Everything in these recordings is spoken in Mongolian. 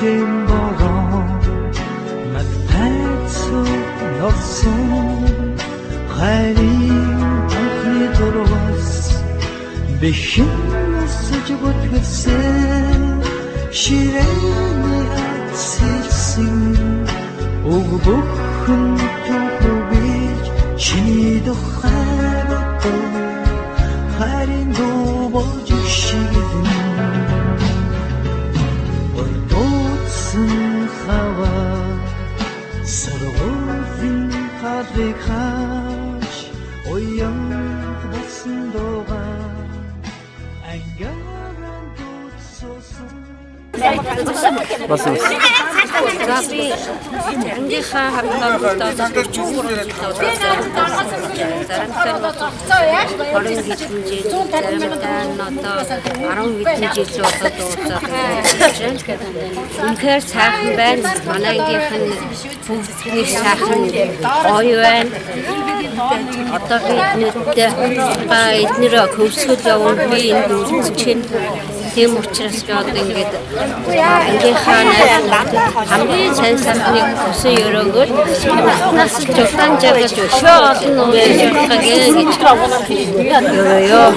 این باران مدت نفسم خیلی آخری درست بشین سجبت بسه شیرینی اتسیرسین او بخون تو بیج شنید و خیلی خیلی دو باجو شیرین Ortotsın hava sarılın kadri kaç Oyan basın doğan Engaran tutsosun Nasılsınız? Үнэхээр сайхан байна. Манайгийнх нь бүгдний сайхан гоё байна. Одоо эднэрээ хөвсгөл явуул би энд үзэж байна. Тийм учраас би одоо ингээд ангийнхаа найзууд хамгийн сайн сайхныг өсөн өрөөгөл нас жолтан жагаж өшөө олон үеийг гэж ёо.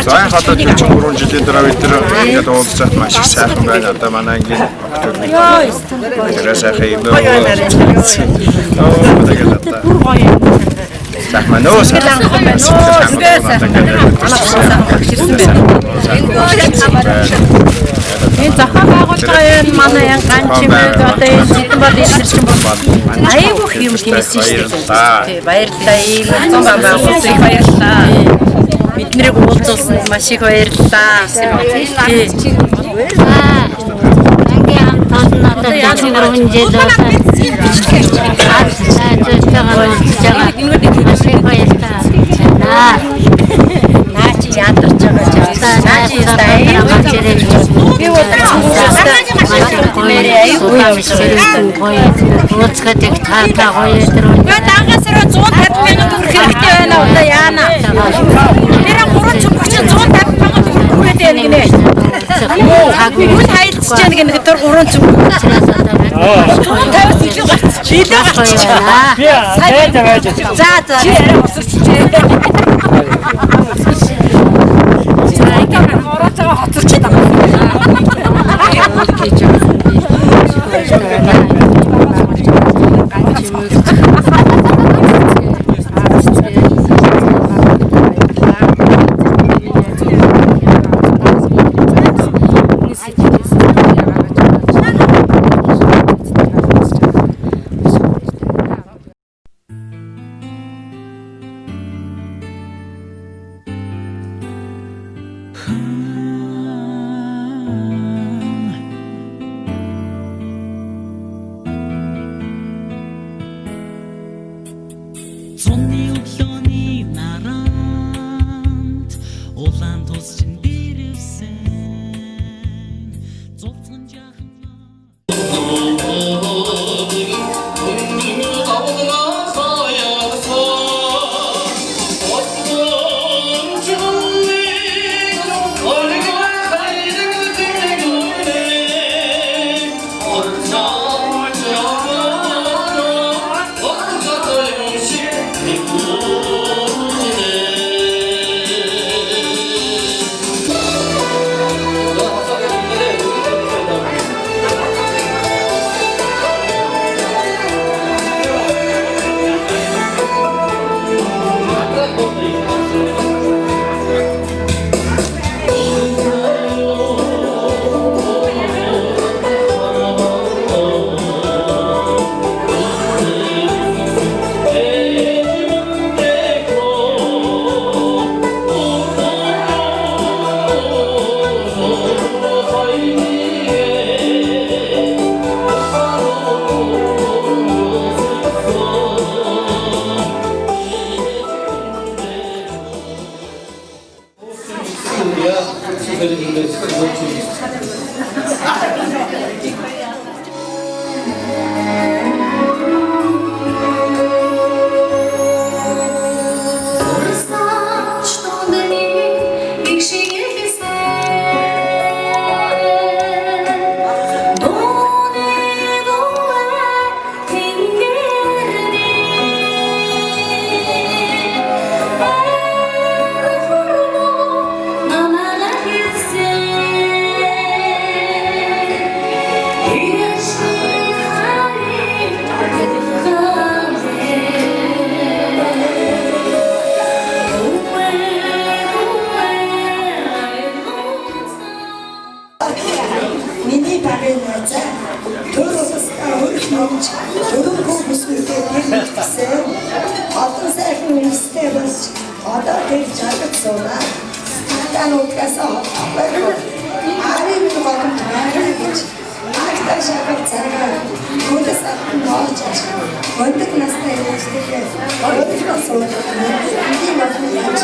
За хатад 43 жилийн дараа бид тэр ингээд уулзах маш их сайхан байна. Одоо манай ангийн тэр сайхан юм уу? Сайхан нөө сайхан. Энэ зохион байгууллагын манай янгаан чимээ одоо энэ зэдэн бол илэрчин бол айгүйх юм хэмээсэн шүү дээ. Тий баярлалаа. Ийм зам байгуулсан их баярлалаа. Биднийг уулзуулсан маш их баярлалаа. Ангийн хамтнаа яаж өргөнжил Наач ядарч байгаа. Наач би ууцгаад их таапаа гоё дөрөв. Дагасраа 150 мянган төгрөг хэрэгтэй байна одоо яана. Тэр 3 цүмч 150 мянган төгрөг хүрээд байна гинэ. Үл хайлтж яана гинэ тэр 3 цүмч. 150 илүү гарч. Илүү гарч. За. Чи арай усарч. Моротоо хоцорч нарын найзаа төр усаа өрх номж төрөнгөө бүсгүйтэй дэрэгдсэн олон сайхан үнэстэй болж одоо тэр жаргал суугаа статануудаас холбоотой арийн голомт байна гэж Аатай шахах цагаар хүлээс авсан боочч өндөр настай хүмүүстэй өөрөөр суулгах юм болно яаж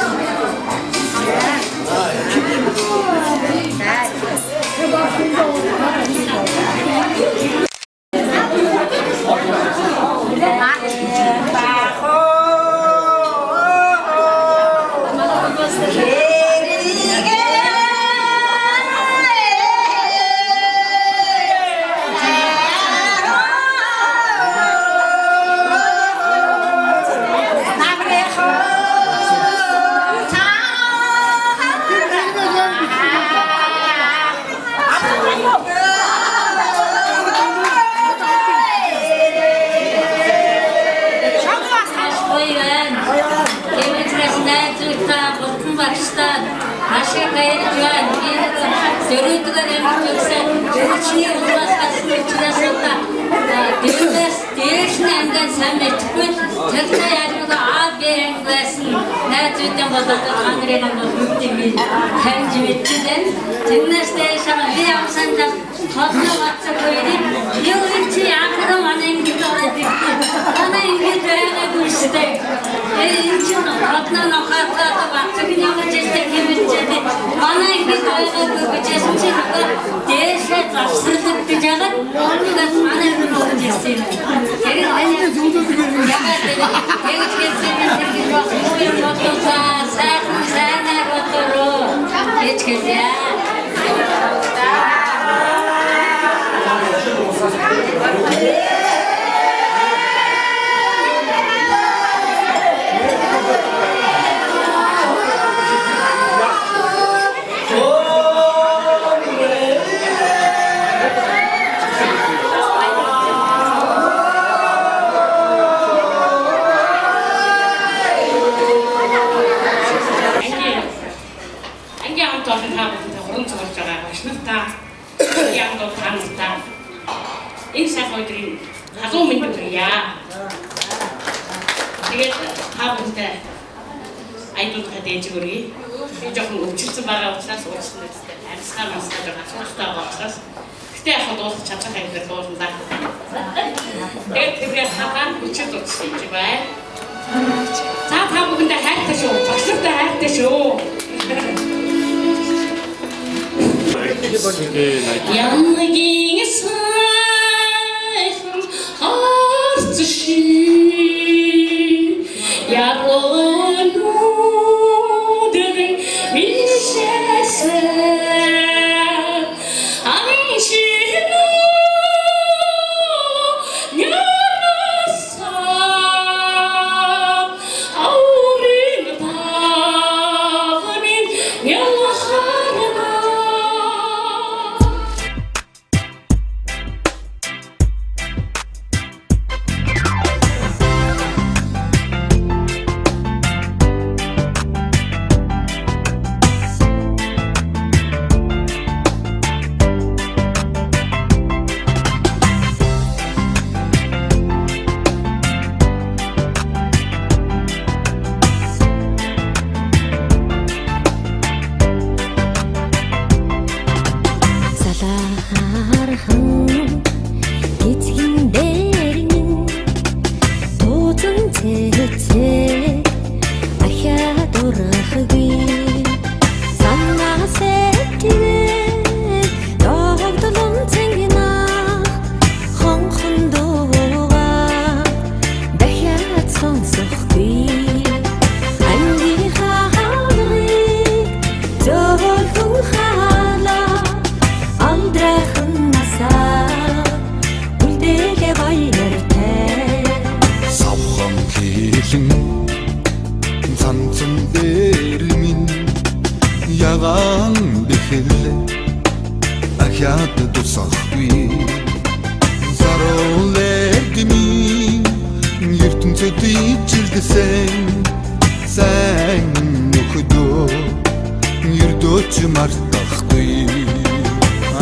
Yürüdü mартахгүй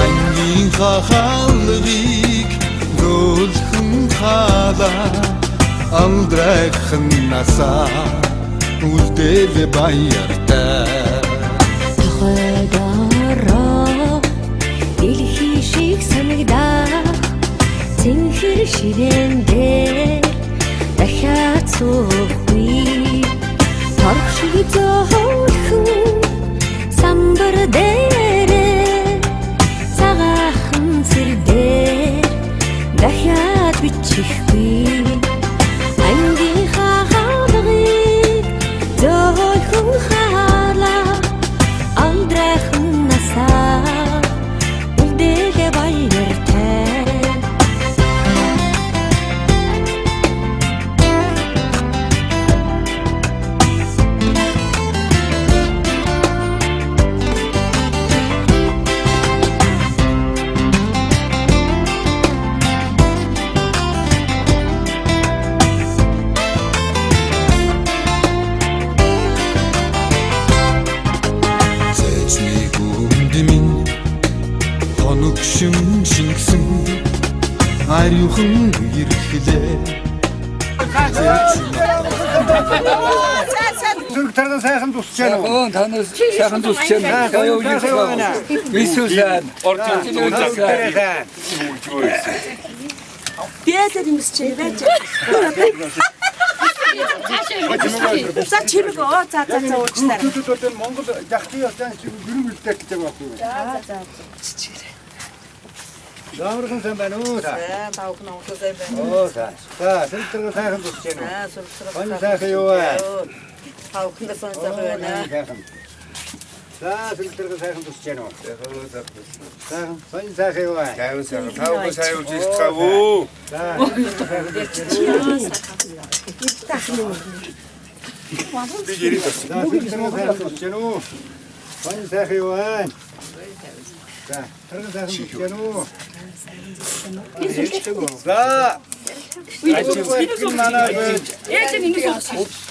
анги халыг зөөлхөн халаа алдрайхан насаа үлдээл баяртай тохойдороо дэлхий шиг санагдаа цэнхэр ширээн дээр дахиад суухгүй торх шиг зөөлхөн самбар дээрээ цагаахан цэр дээр дахиад бичихгүй ангийн хаалгыг зөөлхөн хаалаа алдрайхан насаа үлдээгээ баяртай шингсэн аюухан ирэхлээ Зүрхтэрэн сайхан тусч яана уу? Танаас сайхан тусч яана. Таяа үеийн Исүсэн орчин үзсэн. Биэсэр юмсчээ байж. За чимэг за уучлаарай. Түтүтүтэн Монгол жахтын ястан гүрэн үлдэх гэж байгаа байхгүй юу? За. Заамархан сайн байна уу? За таахын онцгой сайн байна. Оо за. За зүрхтэрэн сайхан тусч яана. Сайн сайхан юу вэ? Таахын сайн байна. За зүрхтэрэн сайхан тусч яана. Сайхан сайхан юу вэ? Таавал сайн үжиж тавуу. За. Би гэрээ тас. За зүрхтэрэн сайхан тусч яана. Сайн сайхан юу вэ? За тэрэн сайхан тусч яана. За. Ачиг манаа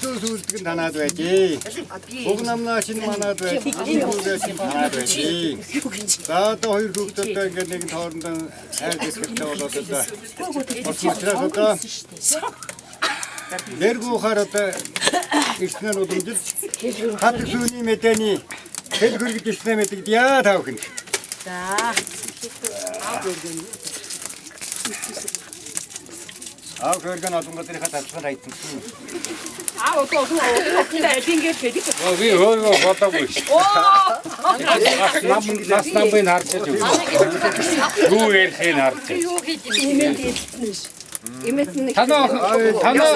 Өвсөлдөг нь танаад байжээ. Уг намнаа шинэ манаад байж. Танаад байжээ. За одоо хоёр хүүхдтэй ингээд нэг тоорондоо хайр хэсэгтэй болоод одоо. Очрах одоо. Нэргүүхээр одоо ихнэр удамжил хат зүүний мэдээний хэл хөргөж ирсэн мэдэг яа таавах. За. Аа хөргөн одонгодрын хаталцсан айтсан. Би өөрөө бодоогүй. Нас намын харж байгаа. Юу ярихыг харж байгаа. Танаа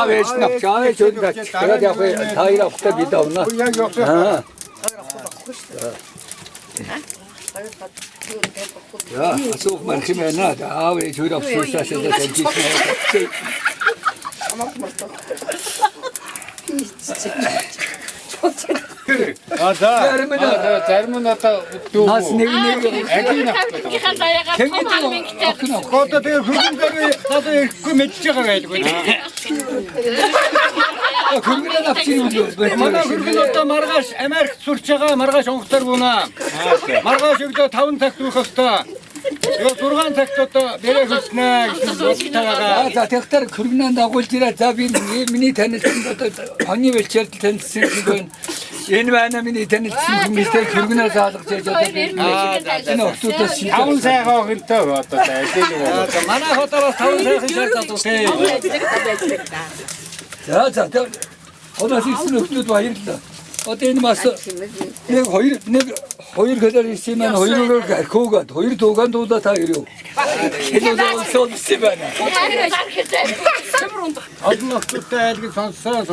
авэж навчаа чөлдөж. Тэгээд яг тайра ухта бидавна. Яг явсан. Ja, asуух мархим байна. Аав ээж хоёр авсуусаас энэ жишээ. Зарим нь одоо дүү. Нас нэг агийн авах. Гото тэр хөргөн дээр одоо ирэхгүй мэдж байгаа байлгүй. Хөргөн авчих юм. Манай хөргөн одоо маргааш Америк сурч байгаа маргааш онгоцоор гүнэ. Маргааш өглөө 5 цагт үрэх хөстэй. Тэгээ 6 цагт одоо бэрээ хөснэ гэсэн бодлоо. За тэгтэр хөргөнөө дагуулж ирээ. За би миний танилцсан одоо оны бэлчээр танилцсан юм байна. Энэ байна миний танилцсан хүмүүстэй хөргөнөө заалгаж яаж одоо би энэ октоудаас 5 сайхан охинтой одоо ажил байна. Манай хотоос 5 сайхан шаар залуутай. За одоос ирсэн нөхдөд баярлалаа. Одоо энэ бас нэг хоёр хэлээр ирсэн маань хоёроор архиугаад хоёр дуугаан дуулаа та ирв. Хэлээд олсон байна. Олон нөхдөдтэй айлгыг сонссон.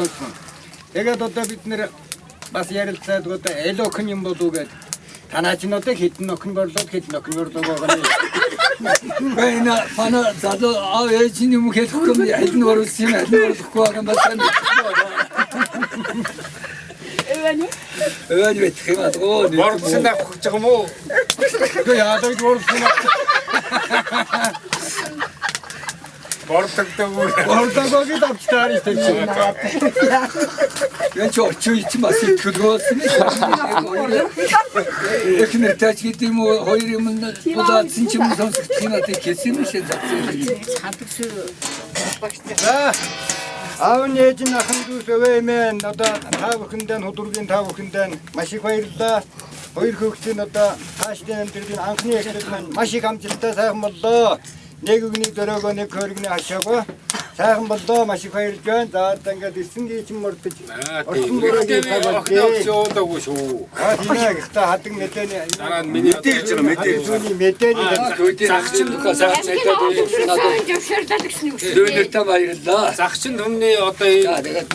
Тэгээд одоо бид нэр бас ярилцаад одоо элокн юм болов уу гэдэг. Танаа ч одоо хэдэн охин борлоод хэдэн охин борлоо байгаа юм. Байна манай залуу аав ээж юм хэлэх юм аль нь оруулсан юм аль нь оруулахгүй байгаа юм байна. Өвөн битэх юм аа. Бордсон авах гэж байгаа юм уу? Яадаг бордсон. Бордогогийн давчтаар их тавьчих. 왠지 어찌 있지 마세요. 들어왔으니까. 이렇게 다시 기대 뭐 허이리면 보다 진짜 무슨 스키나한테 개쓰는 За аав ээж нь ахын дүүс өвөөмэн одоо та бүхэндээ хөдөргийн та бүхэндээ маш их баярлалаа. Хоёр хүүхдийн одоо таашдын амьдралын анхны эхлэл маань маш их амжилттай сайхан боллоо. Нэг өгний дөрөөгөө нэг хөргөний хашаагаа сайхан боллоо. Маш их баярлж байна. За одоо ингээд эсэнгийн чинь мөрдөж. Орсон бүрийн яваагүй шүү. тийм ээ. Гэхдээ хадаг мэдээний Дараа нь миний мэдээлж байгаа мэдээний загчин загч надад баярлаа. Загчин түмний одоо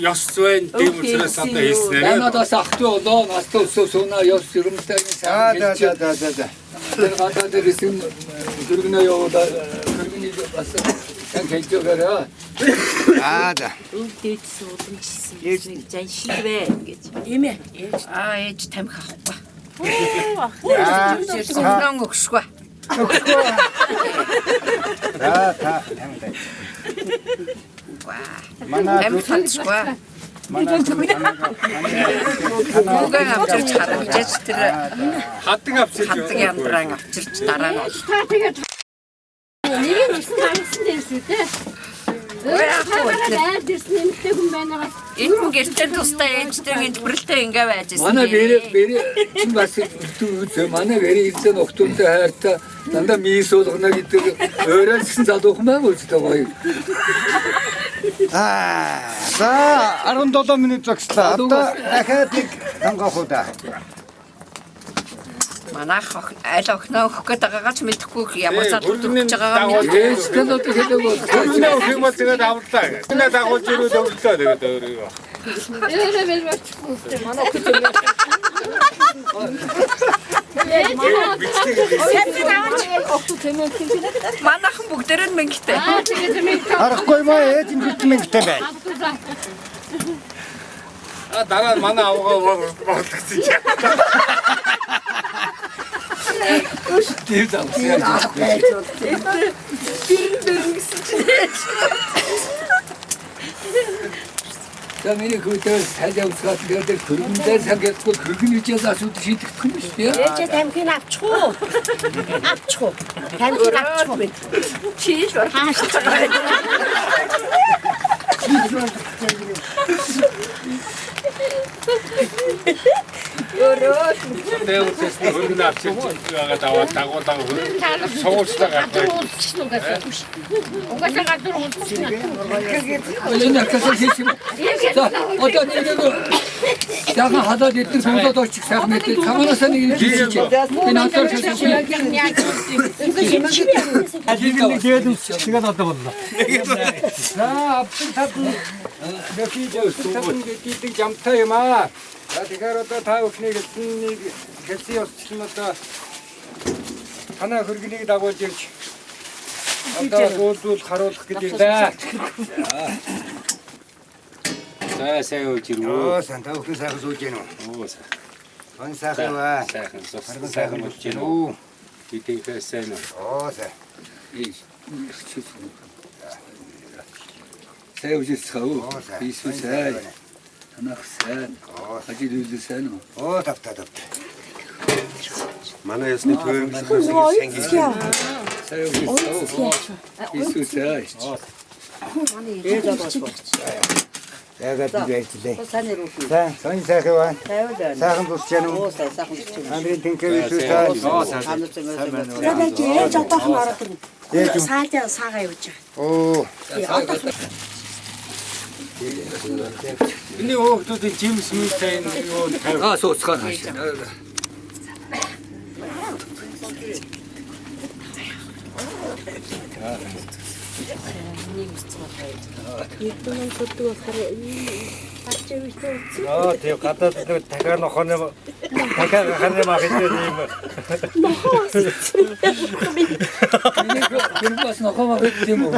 ёс зүйн дэм учраас одоо хийсэн. Надаас ахтуу болоо настаа өсөөнө ёс зэрэмтэй За. гадаад дэсэн дөргөнөө явуулаад хөргөний бас сан хэлжээрээ. За. Өвдөж суулмжсэн. Зан шивэ гэж. Ийм ээ. Ээж тамхи авахгүй. Сонон өгшгүй. За. Манай Тамхи Гуган авчирч харагдаж тэр Хатдаг авчирч хатдаг яндран авчирч дараа нь Нэг нь таньсан дэвсүү те. энэ гэртээ тустай ээжтэй бүрэлдэхүүн ингээ байж байсан. Манай бэрэ чинь бас үү манай бэрэ ирсэн октомтой хайртай дандаа мис болгоно гэдэг өөрөөсөн залуухан байг үстэй гоё. За 17 минут зогслоо. Одоо дахиад нэг сонгох уу да. Манайх аль охиноо өгөх гээд байгаагаа ч мэдэхгүй ямар залуу төрж байгаагаа мэдэхгүй. Ээжтэй л одоо хэлэв бол Үнэ өгөх бол тэгээд авлаа. Үнэ дагуулж ирээд өвлөө тэгээд өөрөө. Манайхан бүгдээр нь мэнгтэй. Харахгүй маа ээж нь бит мэнгтэй бай. Дараа нь манай авгаа болгоцсон чинь. тийм заасан. За миний хөтөл сайжаа усгаад тэгээд хөргөндөө сангахгүй хөргөний жил асуудал шийдэгдэх юм шүү дээ. Ээж тамхиг авчих уу? Авчих уу? Тамхиг авчих уу? Чи хааш. Нээвчээс хөргөн авчирч байгаа даваа дагуулаа суулцлаа гаргав. Угаасаа гадуур үлдсэн. Энэ аксаа хийсэн. За одоо нэг яхан хадаад идэх суулаад очих сайхан мэдээ. Камараасаа нэг хийчих. Би надад хийсэн. Ажиг тэгээд тэгээд одоо боллоо. За апын татна. Гэдэг жамтай юм аа. За тэгэхээр одоо та бүхнийг хэлсэн ёсчлон одоо танаа хөргөнийг дагуулж ирж одоо дуулуул харуулах гэдэг дээ. За сайн ууж ирвэ. Сан та бүхэн сайхан сууж гэнэ үү? Оо сайхан. Хан сайхан ба. Сайхан сайхан болж гэнэ үү? Бидээ сайн уу? Сайн. Сайн үжисхаа. Иесус сайн. Танах сайн. Ажил үйлдэл сайн уу? Тавта. Манай ясны тойрогч сайн сайн үжисхаа. Иесус сайн. Ягаад bijlээ. Сайн сайхан ба. Сайхан тусч гэнэ үү? Сайхан тусч гэнэ. Амрын тэнхээ Иесусаа. Тэгээд ээж одоохон орох юм. Саалтаа саага явж байгаа. Миний хүүхдүүдийн жимс мүйтэй юу тавь. Сууцхан хааш. Эдгээр нь болохоор гарч ирсэн. Тэгээ гадаад дахиад нохоны дахиад ханы мах гэдэг юм. Энэ бас нохоо гэдэг юм уу?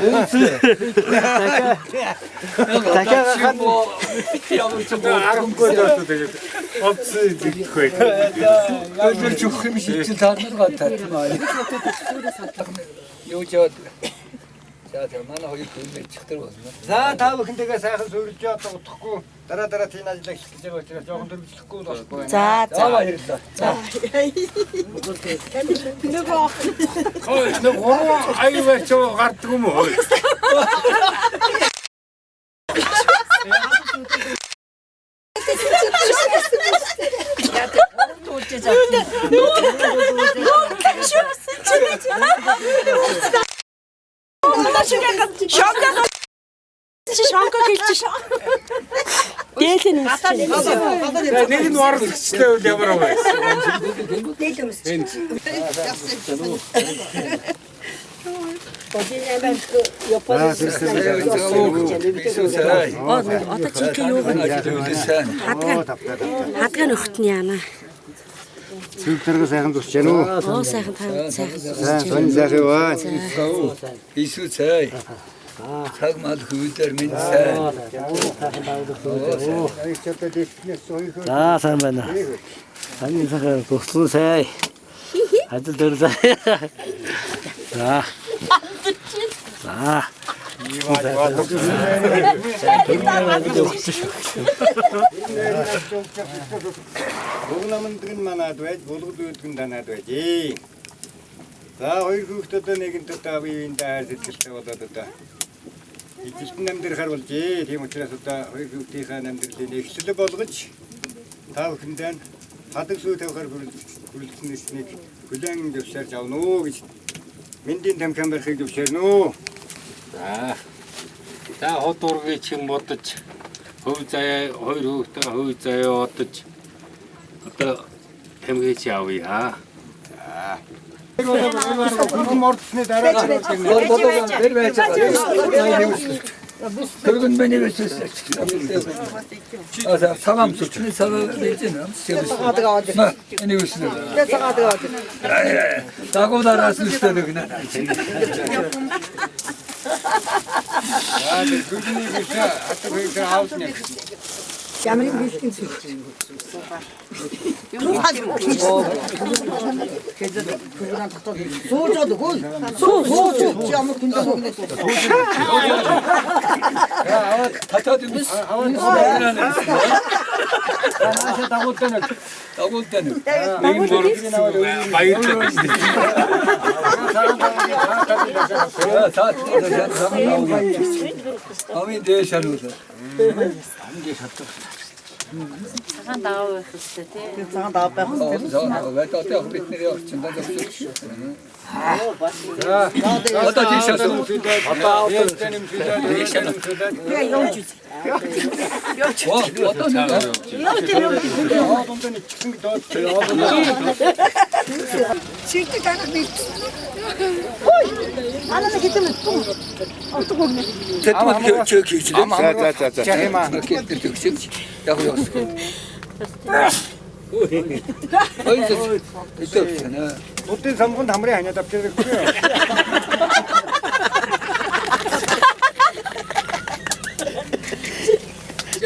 Дахиад ханы Ямар ч аргагүй доо тэгээд онцгой идэхгүй. өөр чухах юм шиг чи таармал гатаа. Юу жоод За манай хоёр хөлбөр чихтэр болно. За та бүхэндээ сайхан суурилж одоо утгахгүй дараа тийм ажил эхлэх гэж байгаа учраас жоохон дөрвөлжлөхгүй болохгүй байна. За баярлалаа. За. Нэг гурван аюулч гардаг юм уу? Шонко хэлчих. Дээлэн Нэг нь орлогчтой үл ямар вэ? Одоо чигээ юу хадгаа нөхтний яана. Цэвэрхэн сайхан зүсч яана уу? Оо сайхан сайхан. Сайхан баа. Исүү цай. Цаг мал хөвдөр минь сайн. За сайн байна. Таны сайхан туслан сай. Ажил дээр сай. За. За. Бүгнамд гэн манад байж, булгад үүдгэн данаад байж. За хоёр хүүхдүүд нэгэнт одоо биеийн дайр сэтгэлтэй болоод одоо ижилтэн амьдрал харуулжээ. Тийм учраас одоо хоёр хүүхдийнхээ амьдралыг эхлэл болгож та бүхэндээ хадаг сүү тавихаар хүрэлцэнэснийг хүлээн зөвшөөрч авна уу гэж мэндийн тамхин барихыг зөвшөөрнө үү. За хот ургийг чин бодож хөв заяа хоёр хүүхдээ хөв заяа одож одоо тамхич явъя. Хүн мордсны дараа Тэр байж байгаа. Тэргэн миний байсан. Аа цагаан зүчний цагаан байж байна. Энийг үснэ. Дагуулараас үстэ нэгнэ. гүрний бишээ атаг хийх аавс нэг. Ямрын бэлтгэн зүг. Суужод гол. Сууж ямар хүндээ бүгнэ. Татаад юм. Дагуултай нэг. Нэг гол баярлалаа. Амин дэшаруул. Цагаан даав байх хэрэгтэй тий. Цагаан даав байх хэрэгтэй. Одоо бидний орчиндаа зөвшөөрсөн. Одоо тийшээс одоо Ээлжтэй нэмсэлээ. Я явж үз. одоо Сэрдэг танах нэг. Ой! Анаа гэдэг нь тун. Отгоо гэнэ. тэтгэл чөг хийж лээ. За. Чамаа. Тэр төгсөж яг юу. Ой зөв. Будын самгонд хамрын ханиад авч ирэх үү?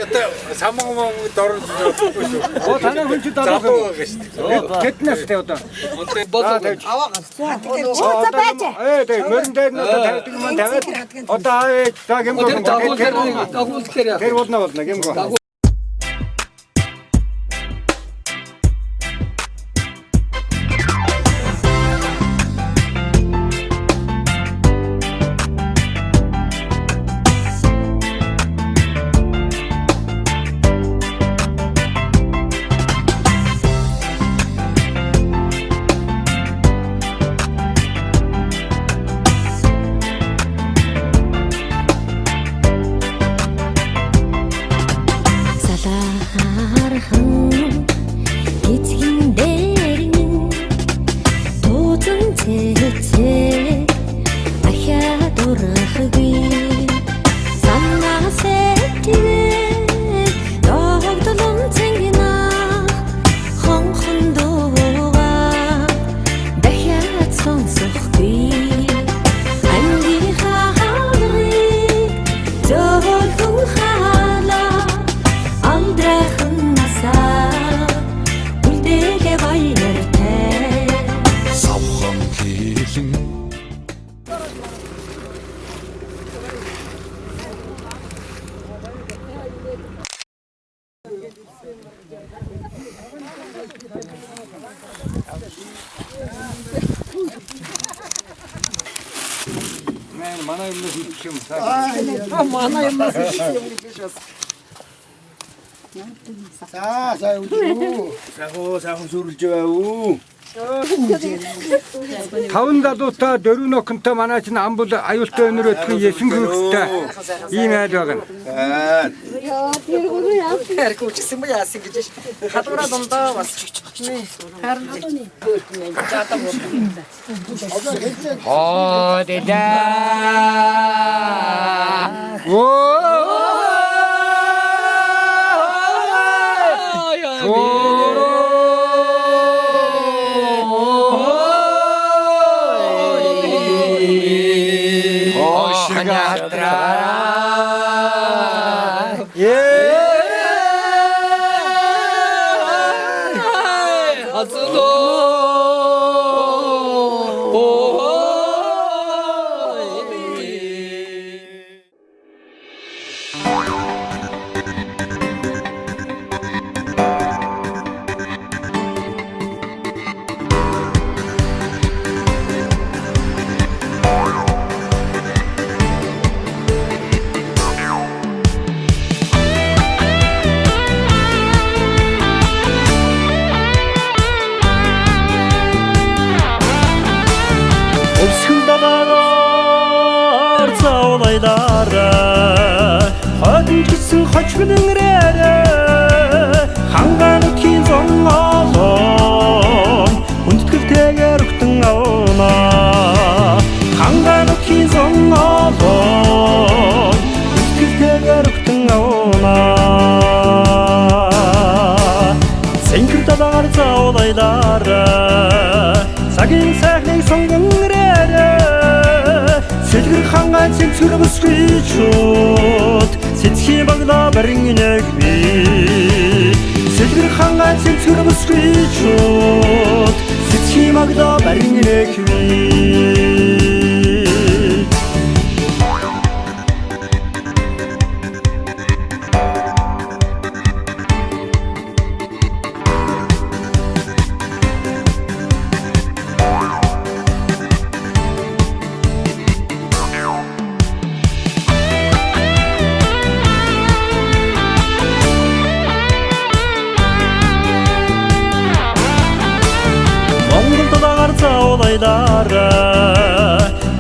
Одоо самгом дорж Оо танай хүн чи дөрөв. Тэднэстэй одоо. Аваа гацсан. Чууца байж. Тэг мөрөн дээр нь одоо тавьдаг юм тавиад. Одоо за гэмгөө. Тэр болно гэмгөө. Манай юмнаас идэх юм. Манай юмнаас идэх юм гэж бас. За үгүй. Сайхан сүрлж байв. Таван залуутай дөрвөн охинтой манай чинь амбул аюултай өнөр өдгөн 9 хүүхэдтэй ийм айл байгаа. Яа, тэр гоо яа. Тэр гоочихсан ба яасан гэж хадуураа дондоо бас. Харин оо дэдэ. Сэтгэл багла баринг би Сэтгэл хангаан сэтгэл бүсгүйчүүд Сэтгэл багла баринг би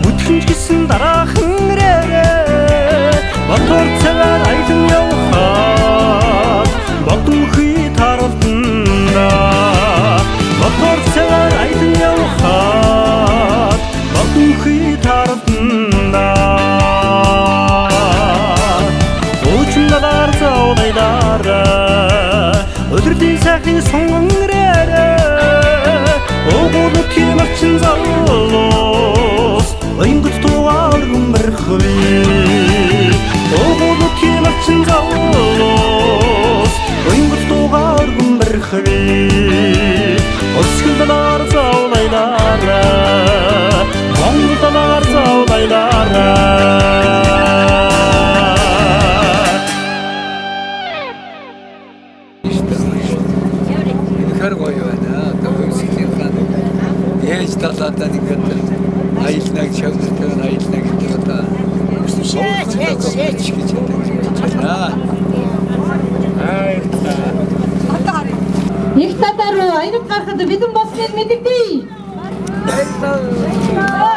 Үтгэж гисэн дараахан нэрээ Мотор цавар айдан явхаад Бодмөхий таралтанда Мотор цавар айдан явхаад Бодмөхий таралтанда Уучин далаар заудайлаараа Өдрөлийн сайхны сонгон нэрээ Огоно кимарчин залуус Ойнгот тугаар гүмбэрхви Огоно кимарчин залуус Ойнгот тугаар гүмбэрхви Өсгөл далаар заулайлаараа Монгол далаар заулайлаараа Ээж талаатаа ингээд аялнаг чавдтайгаар аялнаг гэдэг одоо сонгож гэж байна. Их татар аялал гарахад бидэн босныг мэдэгдээ.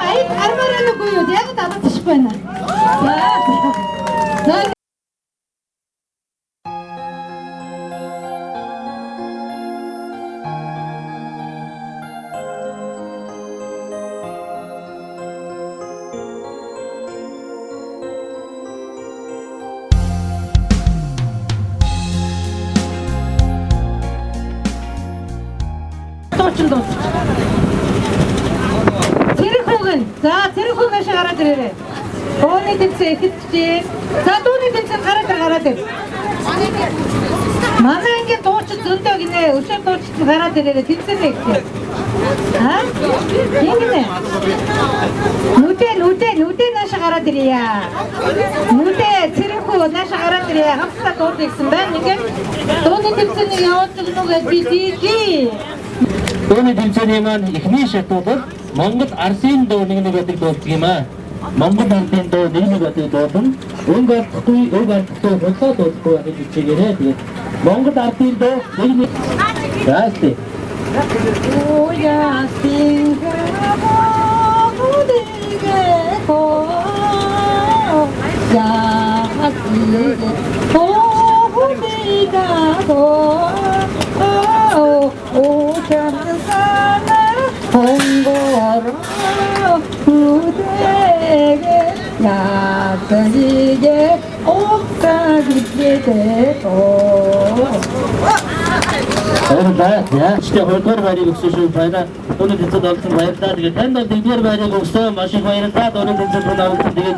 Аяд армаараа нүггүй юу? Яг татчих байна. За. За зэрэг хүн машин гараад ирээрэй. Ооны тэмцээ ихэвчээ. За дууны тэмцээ гараад ир. Манай ангийн дуучид зөндөө гинэ. Өшөө дуучид гараад ирээрэй. Тэмцэнэ гэх. Ингэнэ. Нүдэ наашаа гараад ирье. Нүдэ зэрэг хүн наашаа гараад ирье. Хамтдаа дууд гэсэн байна. Ингээд дууны тэмцээний явуулж өгнө гэж би дий. Дууны тэмцээний маань эхний шатууд Монгол Арсын дуу нэг өдөр дуулдаг юм аа. Монгол Арсын дуу нэг өдөр дуулна. Өнг алдахгүй хулсаа дуулахгүй гэж хичээгээрээ. Тэгээд Монгол Арсын дуу нэг Яасти. Ja, işte hoytor bayrağı göksüşü bayrağı onu dinse dalsın bayraklar diye. Ben de diğer bayrağı göksü maşık bayraklar da onu dinse dalsın diye.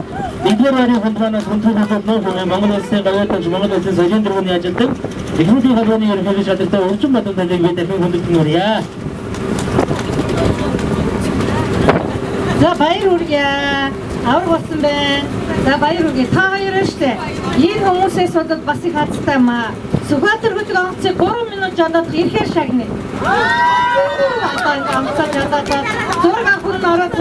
Diğer bayrağı kontrolüne kontrolü Mongol Asya gayet Mongol Asya sajindir bunu açıldı. İkinci haberini yürütücü şartında uçum batında da bir tepki konuşuyor ya. За баяр үргээ. Авар болсон байна. За баяр үргээ. Та хоёр штэ. Энэ хүмүүсээс бол бас их хацтай маа. Сүхбаатар хөтөг онцгой 3 минут жадаад ирэхээр шагнэ. Аа онцгой жадаад зураг авах нь ороод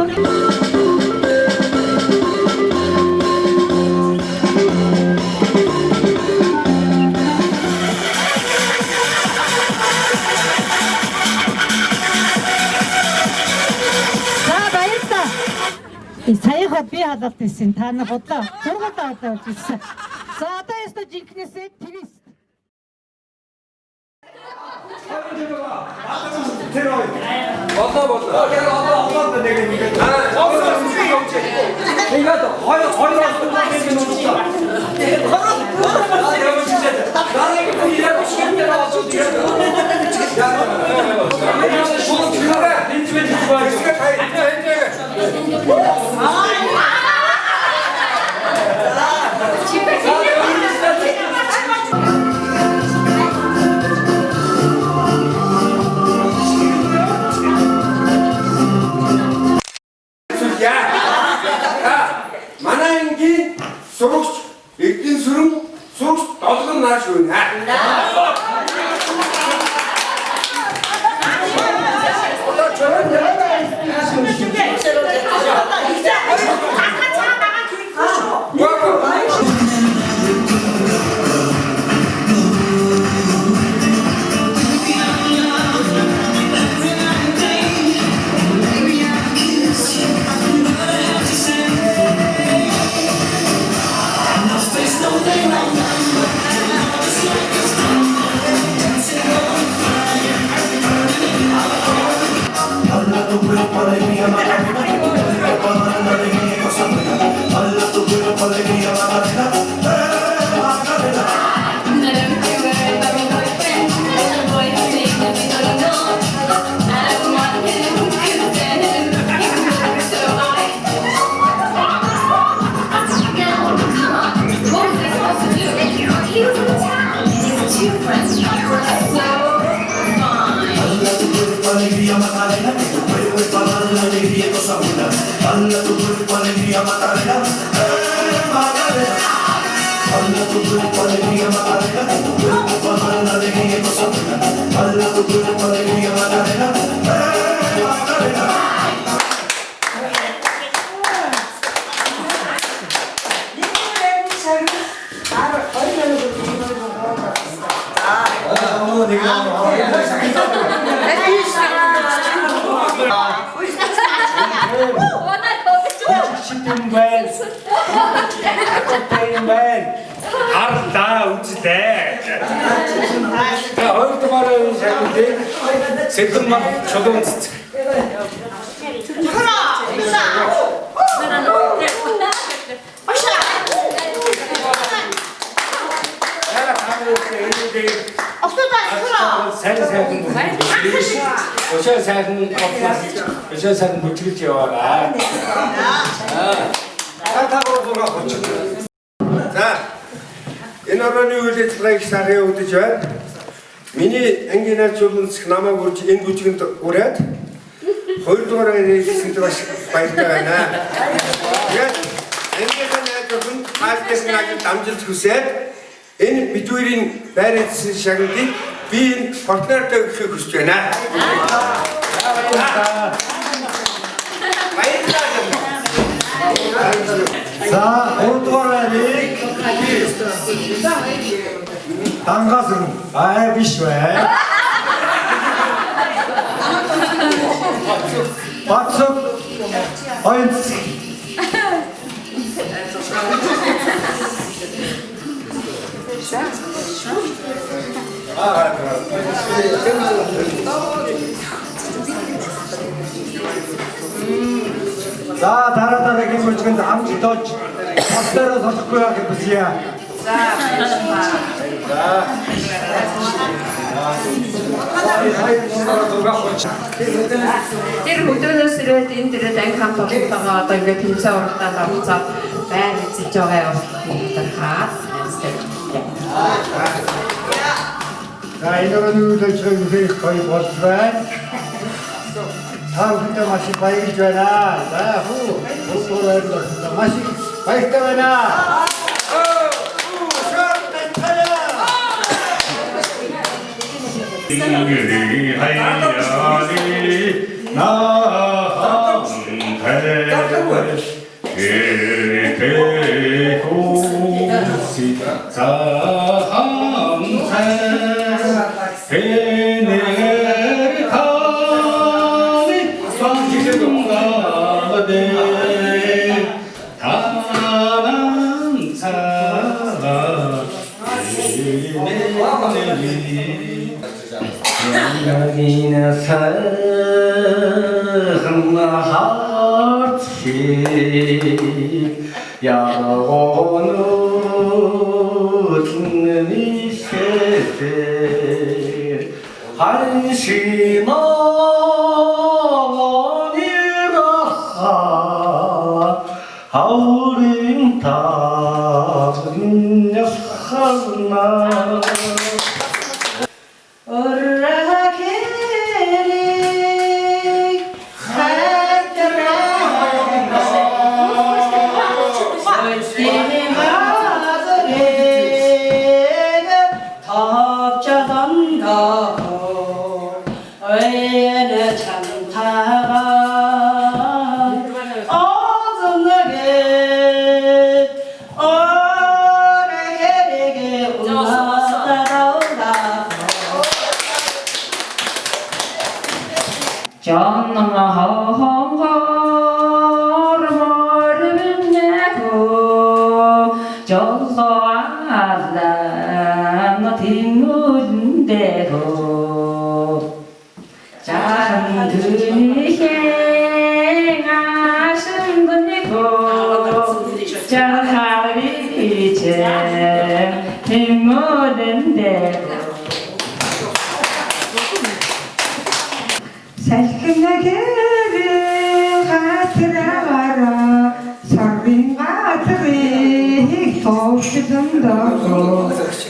саяхан би хадгалт ирсэн. Та нар бодлоо. Зургуудаа удаа үзсэн. За одоо яста жинкнээсээ твист. Манайнгийн сурагч Эрдэнэ сүрэн сурагч долгон нааш байна. Alegría Macarena, que tu cuerpo es para dar la alegría y cosa buena. Dale tu cuerpo alegría Macarena, Macarena. Dale tu cuerpo alegría Macarena, que tu cuerpo es para dar la alegría y cosa buena. Dale tu cuerpo alegría Macarena, Macarena. Ардаа үжлээ. Тэгээ хоёр дугаараа шагналыг Сэдэн маг чулуун цэцэг. сайхан бүжгэлж яваарай. За энэ орны үйл ажиллагааг сарын өдөж байна. Миний ангийн найзууд намайг үрж энэ бүжгэнд ураад 2 дугаар ирсэн маш баяртай байна. Тэгээд ангийн найзууд хаалтаас нэг дамжилт хүсээд энэ бидний байрны шагналыг би энэ партнертай өгөхийг хүсэж байна. 자, 오토라니 당가슴 아이 비슈에 박수 포인트 자, 다른 기분 지금 아무것도 앞대로 서고요, 그지야. 자. Тэр өдөөнөөсрөө энэ дээрээ анхан тоглолтоо одоо ингээд тэмцээн уралдаанд орцоо байна гэж байгаа юм хаа. 자, 이거는 저기 거의 벗어요. 다음 근데 맛이 바이기 좋아나. 자, 후 해도 맛이 바이기 좋아나. 여기는 성하치 야고는 듣는 이 세세 한심하니라 하우린 다은 역하나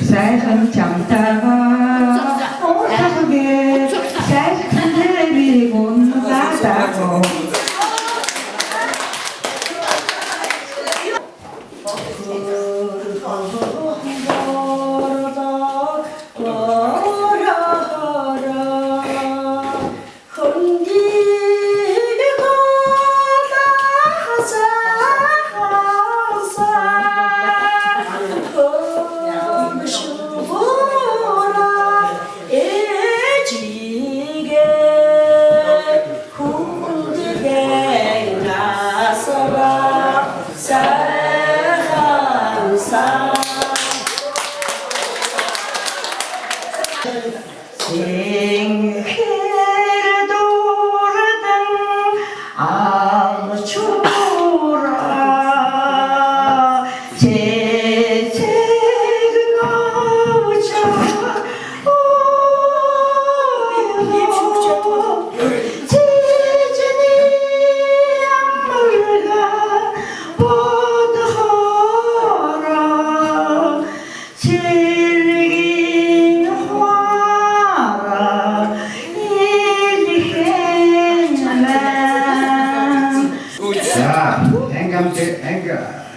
사이은 잠다가 오사하게 사이큰들이 못나다고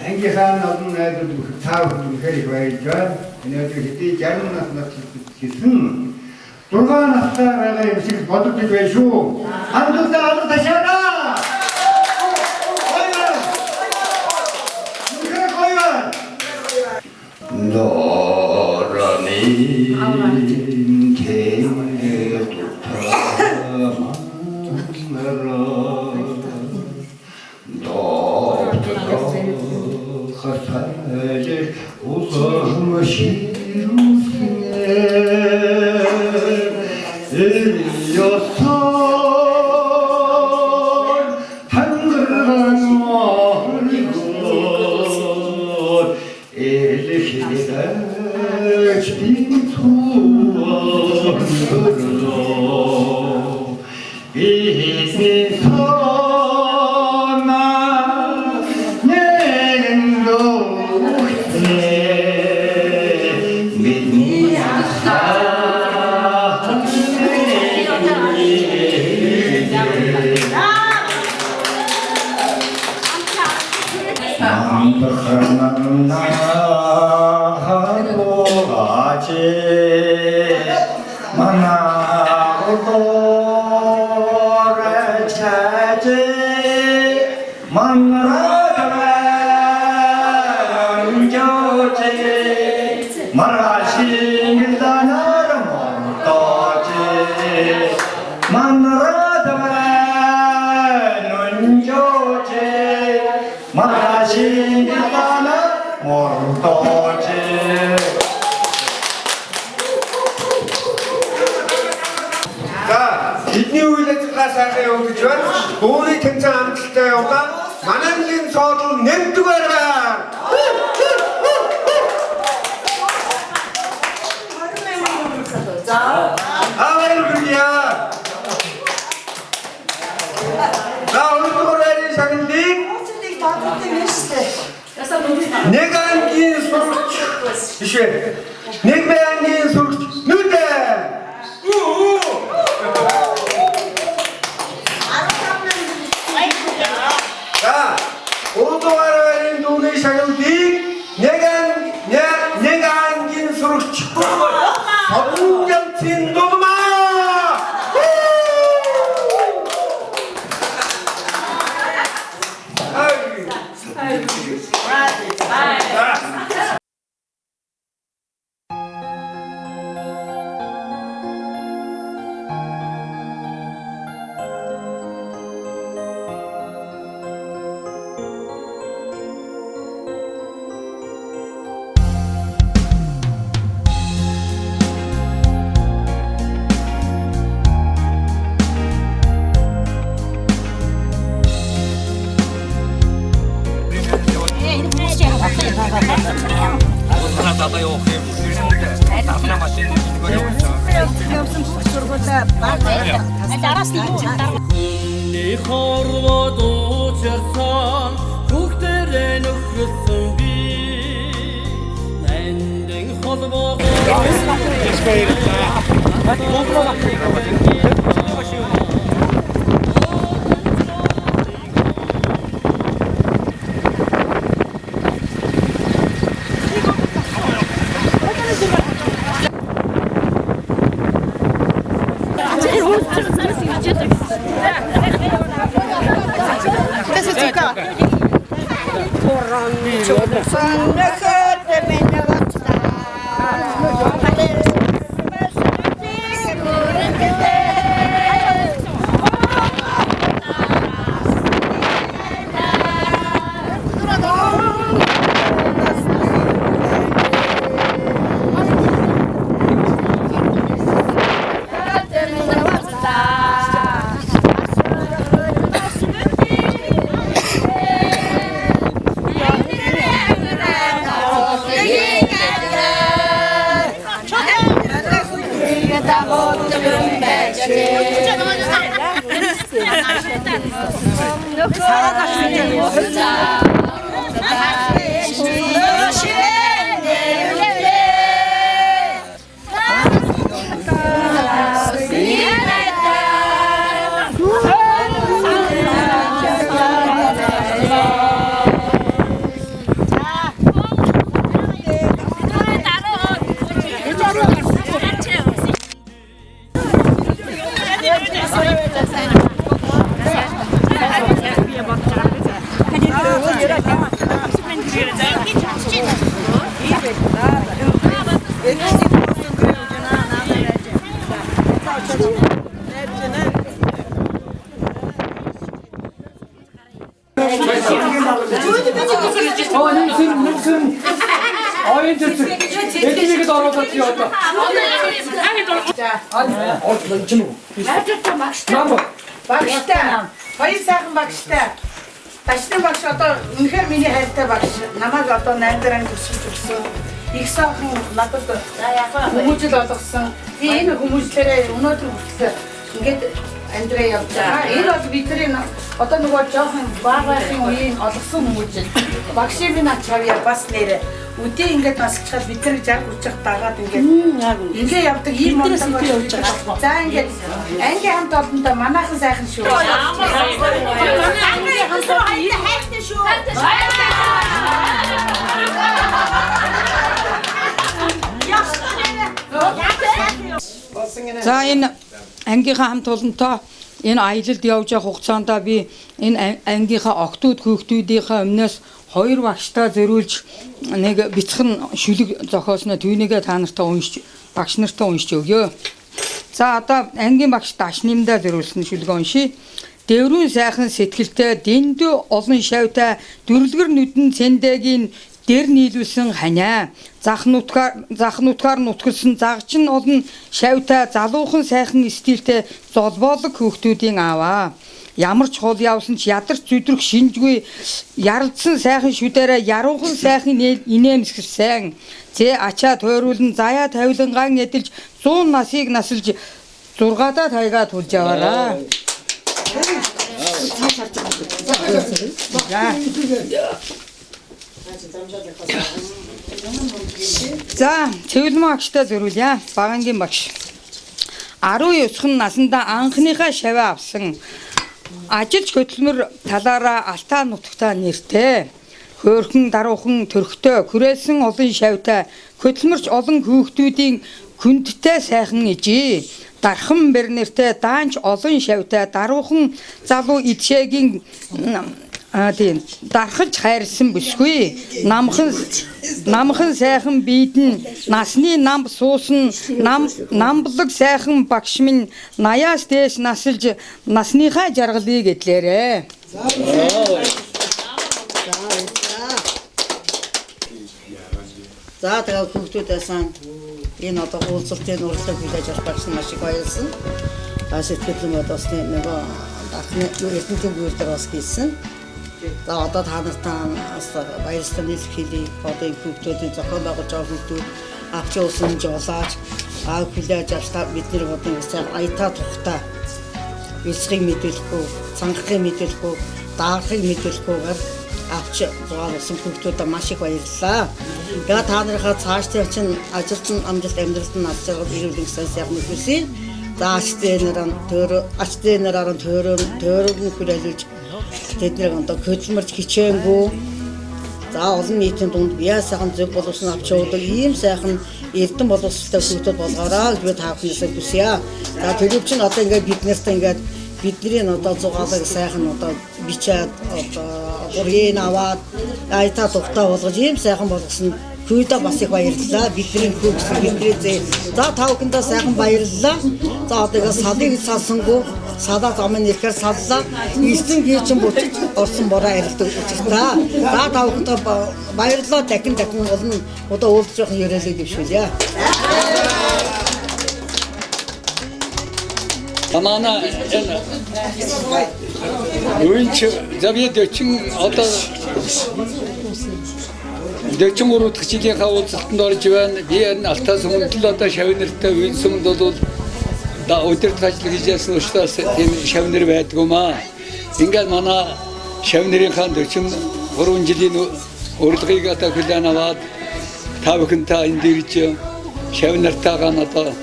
행기산 어떤 애들도 다 그리 와있죠. 그냥 저기 때 잘못 났나 싶은 6 настай байгаа юм шиг бодож байна шүү. Хамтдаа одоо ташаана. 너라니 개도타마라 너부터 하사제 우성시루스네 일여선 한글한 머리고 일히다 빈투어로 비비서나 냉도해 믿니하사 남덕한 나하고 가지 만나고 돌아차지 만나라면 좋지 말하시다 나를 못떠지 만나라면 좋지 말하시다 나를 못떠지 자, бидний үйлдэл сайхан явагдаж байна. Дууны тэмцээн амжилттай явуулаад Манангийн соодрол нэмдэг байна. За. Авааргүйя. За, өнөөдрийн шагналыг нэг ангийн сурч бишээ. Нэг байнгын сурч нүдэ. 자, 오도와라는 동네 샤경디 내가 안긴 수록 축구 정정친 노도마 Хүний хорвоод уучирсан бүгдээрээ нөхрсөн би Нандин холбоо Багштай. Хоёр сайхан багштай. Дашны багш одоо үнэхээр миний хайртай багш. Намайг одоо 8 дараа төгсөж өгсөн. Их сайхан надад хүмүүжил болгосон. Би энэ хүмүүжлээрээ өнөөдөр хүртэл ингээд амьдраа явж байгаа. Энэ бол бидний одоо нөгөө жоохон баагаахын үеийн олгосон хүмүүжил. Багшийн минь ачаавья бас нэрэ. Үдээ ингээд насчихад бид нар жаг үрчих дагаад ингээд явдаг ийм монтон болж байгаа. За ингээд ангийн хамт олондоо манайхан сайхан шүү. Ангийн хамт хайртай шүү. За энэ ангийнхаа хамт олонтой энэ аялалд явж явах хугацаанд би энэ ангийнхаа октод хүүхдүүдийнхээ өмнөөс 2 багштай зориулж нэг бяцхан шүлэг зохиосноо түүнийгээ та нартай уншиж багш нартай уншиж өгье. За одоо ангийн багш Дашнымдаа зориулсан шүлэг уншия. Дэврүүн сайхан сэтгэлтэй дэндүү олон шавьтай дүрлгэр нүдэн цэндэгийн дэр нийлүүлсэн ханиа. Зах нутгаар нутгалсан загчин олон шавьтай залуухан сайхан стилтэй золбоолог хүүхдүүдийн ааваа. Ямар ч хол явсан ч ядарч зүдрэх шинжгүй яралдсан сайхан шүдээрээ яруухан сайхан инээмсгэрсэн. Зэ ачаа тойруулан заяа тавилангаан эдэлж 100 насыг насалж 6-аа тайгаа тулж яваараа. За, цэвэрлэмэн багштай зориулъя. Багангийн багш. 19 наснда анхныхаа шаваа авсан. Ажилч хөдөлмөр талаараа Алтаа нутагтаа нэртэй. Хөөрхөн даруухан төрхтэй хүрээсэн олон шавьтай хөдөлмөрч олон хүүхдүүдийн хүндтэй сайхан ижи. Дархан бэрнэртэй даанч олон шавьтай даруухан залуу идшээгийн тийм дархаж хайрсан бүсгүй. Намхан сайхан биедэн насны нам суусан намблаг сайхан багш минь 80-аас дээш насалж насныхаа жаргалыг эдлээрээ. За тэгээ хүүхдүүдээсэн энэ одоо уулзалтын урьдчилан хүлээж авах багш маш их баярлсан. Сэтгэлэн бодос нөгөө дахны эрдэнэт бүрдэр бас хийсэн. За одоо та нартай баярлалаа нийлхийлье. Одоо энэ хүүхдүүдийн зохион байгуулж байгаа хүүхдүүд авч явсан жолооч аав хүлээж авснаа бид нэр одоо яг аятаа тухтай эсрэг мэдүүлэхгүй, цангахыг мэдүүлэхгүй, даагахыг мэдүүлэхгүйгээр авч зоолсон хүүхдүүдэд маш их баярлалаа. Тэгээ та нарынхаа цаашдын чинь ажилтан амжилт амьдралд нь аз жаргал ирүүлэн сайхан хүсье. За ачтын нараар төрөнд хүрээлж тэднийг одоо хөдөлмөрч хичээнгүй. За олон нийтийн дунд бие сайхан зөв боловсон авч явдаг ийм сайхан эрдэн боловсролтой хүүхдүүд болгоорой гэж би та бүхнээсээ хүсье. За төлөв чинь одоо ингээд бид нартай ингээд бидний одоо зугаалаг сайхан одоо бичээд одоо гурийн аваад аятаа тухтай болгож ийм сайхан болгосон Хүйдэ бас их баярлалаа. Бидний хүүхд бидний зээ. За та бүхэндээ сайхан баярлалаа. За одоо салыг салсангүй салаа замын ирэхээр саллаа. Эзэн хийчин бүтэж орсон бороо арилдаг учиртаа. За та бүхэндээ баярлалаа. Дахин олон одоо уулзж явах ярилцлага дэвшүүлье. Тамана юуч завья дэчин одоо дэчин уруудах жилийнхаа уулзалтанд орж байна. Би энэ Алтаа сүмэндэл одоо шавнартай үн сүмэнд бол өдөрт ажил хийж яасан учраас тийм шавнар байдгуумаа. Ингээд манай шавнарынхаа 43 жилийн урилгыг одоо хүлээн аваад та бүхэнтэй энд ирж шавнартайгаа одоо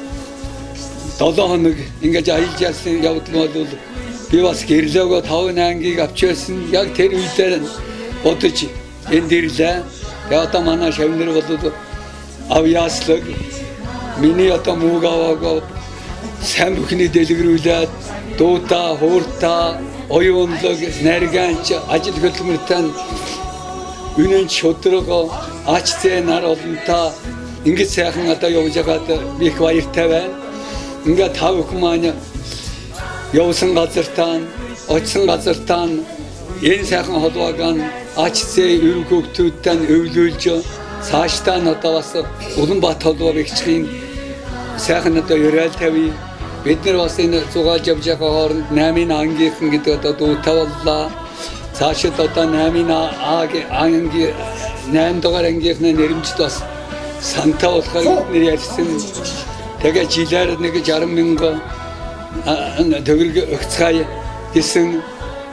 7 хоног ингэж аялж яасан явдал бол би бас гэрлөөгөө 5 ангийг авчээсэн. Яг тэр үедээ бодож энд ирлээ. Одоо манай шавнар бол авьяаслаг миний одоо муугаваагаа сайн бүхний дэлгэрүүлээд дуута, хуурта, оюунлог, нарганч, ажил хөдөлмөртэй үнэн шудраг ачцээ нар олонтаа ингэж сайхан одоо явж байгаад би их баяртай байна. Ингээд та бүхэн маань явсан газартаа, очсон газартаа Энэ сайхан холбоог АЧЦ ерөнхий хөгтүүдтэй өвлүүлж цаашдаа нь одоо бас Улаанбаатар холбоо бэхжих сайхан одоо ёроол тавья. Бид нар бас энэ зугаалж явж байгаа хооронд 8-ын ангийнхан гэдэг одоо дуутай боллоо. Цаашид одоо 8-ын ангийн 8 дугаар ангийнхны нэрмжид бас санта болохоор бид нэр ярьсан. Тэгээ жилээр нэг 60,000 төгрөг өгцгаая гэсэн.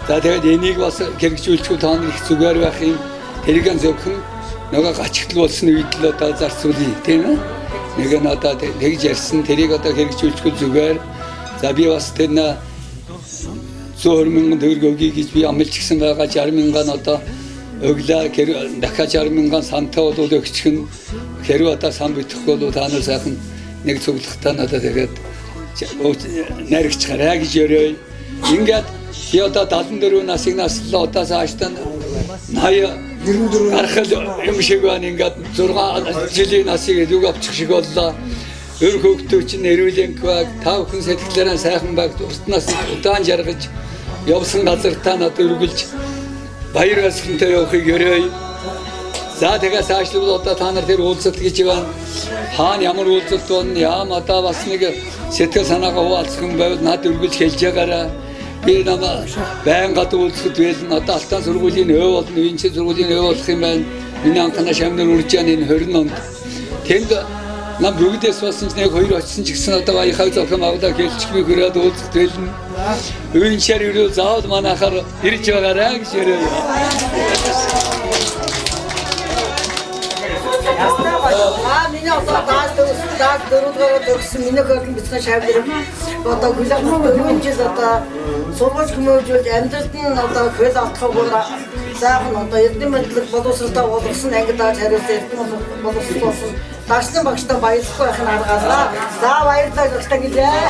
За тэгээд энийг бас хэрэгжүүлчихвэл та нар их зүгээр байх юм. Тэрийг зөвхөн нөгөө гачигдл болсон үед л одоо зарцуулъя тийм ээ. Нэг нь одоо тэгж ярьсан тэрийг одоо хэрэгжүүлчихвэл зүгээр. За би бас тэр 120,000 төгрөг өгье гэж би амлаж гисэн байгаа 60,000 нь одоо өглөө дахиад 60,000 санта бол өгчих нь хэрэг одоо сан битгэхгүй бол та нар сайхан нэг цуглахтаа одоо тэгээд найрагчгараа гэж өрөөй. Ингээд би одоо 74 насыг наслаа одоо цаашдаа 80 гарах юм шиг байна. Ингээд 6 жилийн насыг илүү авчих шиг боллоо. Өр хөгтөөч нь эрүүлэнх баг тав хүн сэтгэлээрээ сайхан баг уртнаас удаан жаргаж явсан газар та надад өргөлж баяр ёслонтой явахыг өрөөй. За тэгээс аашлал одоо та нар тэр уулзалт гэж байна. Хаана ямар уулзалт байна? Яам одоо бас нэг сэтгэл санаагаа хуваалцах юм байвал надад өргөлж хэлж байгаараа. Би намаа байнга уулзахд байлна. Одоо алтан сургуулийн өв болно, винчи сургуулийн өв болох юм байна. Миний анханаа шамнар үрж яана энэ 20 онд. Тэнд нам бүгдээс болсон ч нэг хоёр очсон ч гэсэн одоо баяхай зохион байгуулалт хэлчих би хүрээд уулзахд байлна. Винчээр ирэл заавал манайхаар ирж байгаарай гэж ярив. Миний одоо даад дөрөвдүгээр төгссөн миний хөргөн бицхан шавдэр одоо гүлэн жил одоо сургууль хүмүүжүүлж амьдралд нь одоо хөл автахгүйгээр заахан одоо эрдэм мэдлэг боловсролтой болгосон ангид дааж хариулсан эрдэм боловсрол болсон даашны багштай баярлахгүй байх нь аргаалаа. За баярлалаа багштай гэлээ.